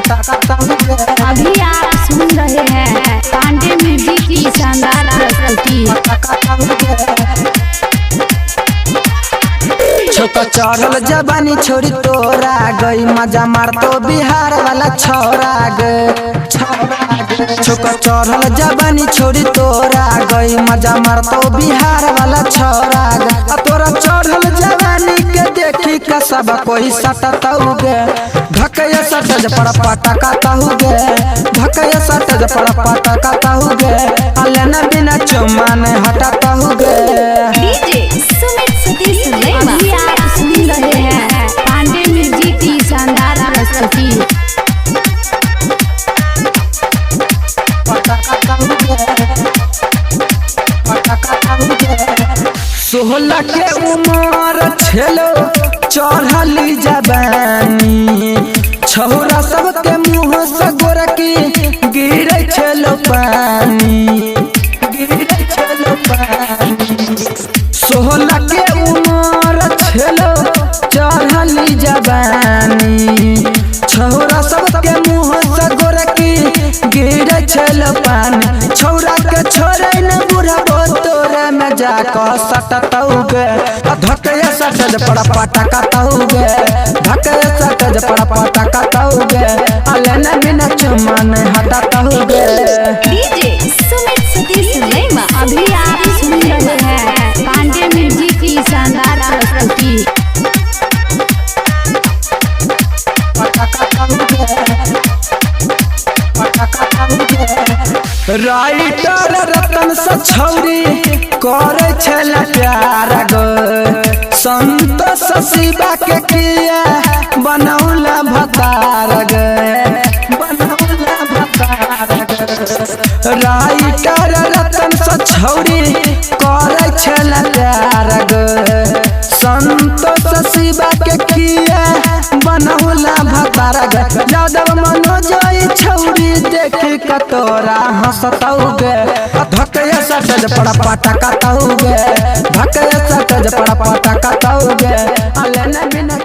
अभी आप सुन रहे हैं पांडे म्यूजिक की शानदार प्रस्तुति। छोटा चढ़ल जबानी छोरी तोरा गई मजा मार तो बिहार वाला छोरा गए। छोटा चढ़ल जबानी छोरी तोरा गई मजा मार तो बिहार वाला छोरा गए। तोरा चढ़ल जवानी के देखी का सब कोई सटतऊ गे धकया सटज पड़ पटका तहु गे धकया सटज पड़ पटका तहु गे अलेना बिना चुम्मा ने हटा तहु गे। अभी आप सुन रहे हैं पांडे म्यूजिक की शानदार प्रस्तुति। सोहला के उमर छेलो चढ़ली जबानी छौरा सबके मुँह से गोरकी गिरे छेलो पानी गिरे छेलो पानी। सोहला के उमर छेलो चढ़ली जबानी छौरा सबके मुँह से गोरकी गिरे छेलो पानी। छौरा के छोरे न बुढ़ा तोरे में जाकर सटतऊ गे धकया सटज पड़ पटका तहु गे धकया सटज पड़ पटका तहु गे अलेना बिना चुम्मा ने हटा तहु गे। अभी आप सुन रहे हैं पांडे म्यूजिक की शानदार प्रस्तुति। राइटर रतन से छौरी करे छला प्यार गो संतोष शिवा के किया बनौला भतार गे बनौला भतार गे। राइटर रतन से छौरी करे छला प्यार गो संतोष शिवा के किया बनौला भतार गे। यादव मनोज छौरी देखी कतोरा हंसतऊ गे धकया सटज पड़ पटका तहु गे धकया सटज पड़ पटका तहु गे अलेना बिना